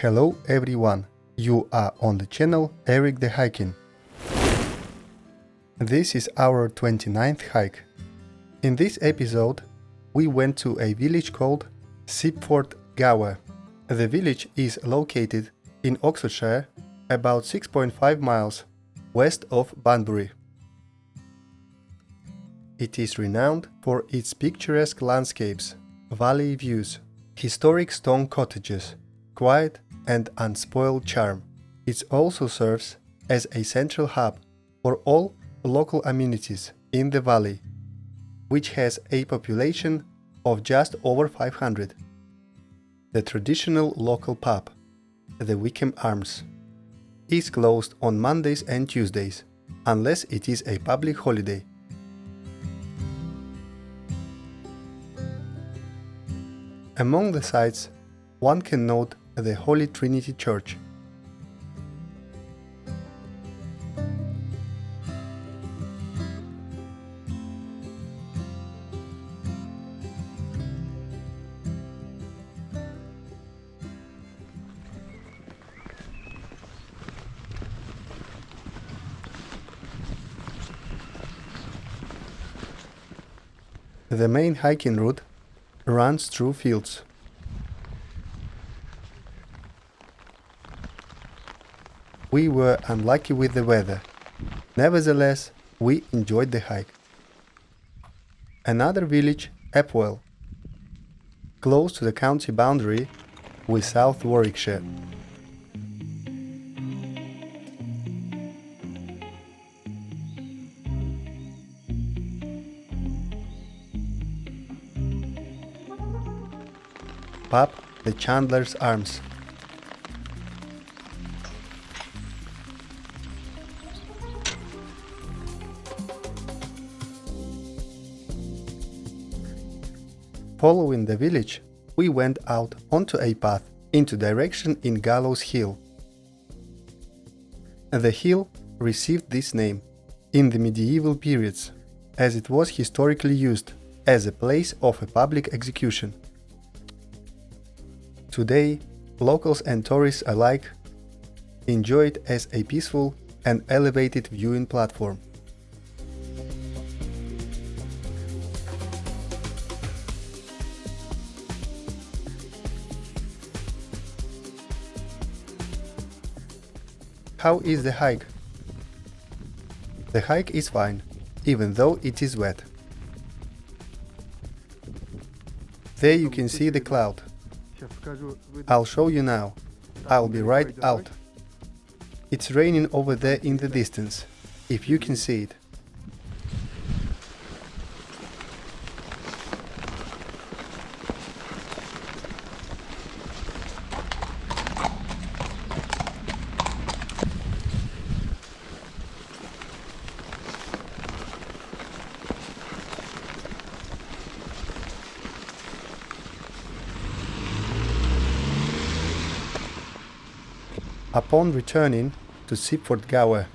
Hello everyone, you are on the channel Eric the Hiking. This is our 29th hike. In this episode, we went to a village called Sibford Gower. The village is located in Oxfordshire, about 6.5 miles west of Banbury. It is renowned for its picturesque landscapes, valley views, historic stone cottages, quiet and unspoiled charm. It also serves as a central hub for all local amenities in the valley, which has a population of just over 500. The traditional local pub, the Wykham Arms, is closed on Mondays and Tuesdays, unless it is a public holiday. Among the sights, one can note the Holy Trinity Church. The main hiking route runs through fields. We were unlucky with the weather. Nevertheless, we enjoyed the hike. Another village, Epwell, close to the county boundary with South Warwickshire. Pub, the Chandlers Arms. Following the village, we went out onto a path into direction in Gallows Hill. The hill received this name in the medieval periods, as it was historically used as a place of a public execution. Today, locals and tourists alike enjoy it as a peaceful and elevated viewing platform. How is the hike? The hike is fine, even though it is wet. There you can see the cloud. I'll show you now. I'll be right out. It's raining over there in the distance, if you can see it. Upon returning to Sibford Gower,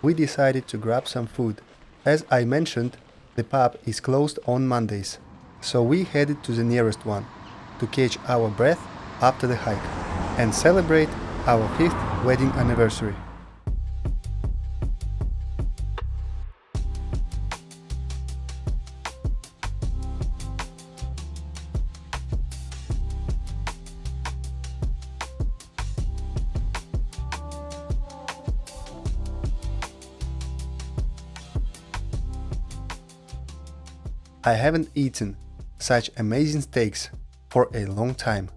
we decided to grab some food. As I mentioned, the pub is closed on Mondays, so we headed to the nearest one to catch our breath after the hike and celebrate our 5th wedding anniversary. I haven't eaten such amazing steaks for a long time.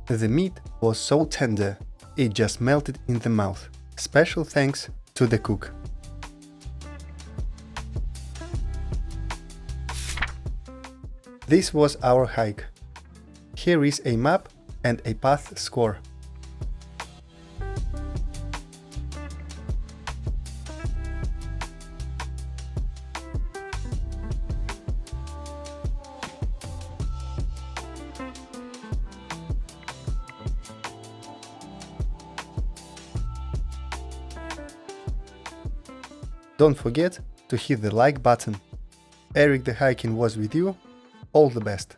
The meat was so tender, it just melted in the mouth. Special thanks to the cook. This was our hike. Here is a map and a path score. Don't forget to hit the like button. Eric the Hiking was with you. All the best.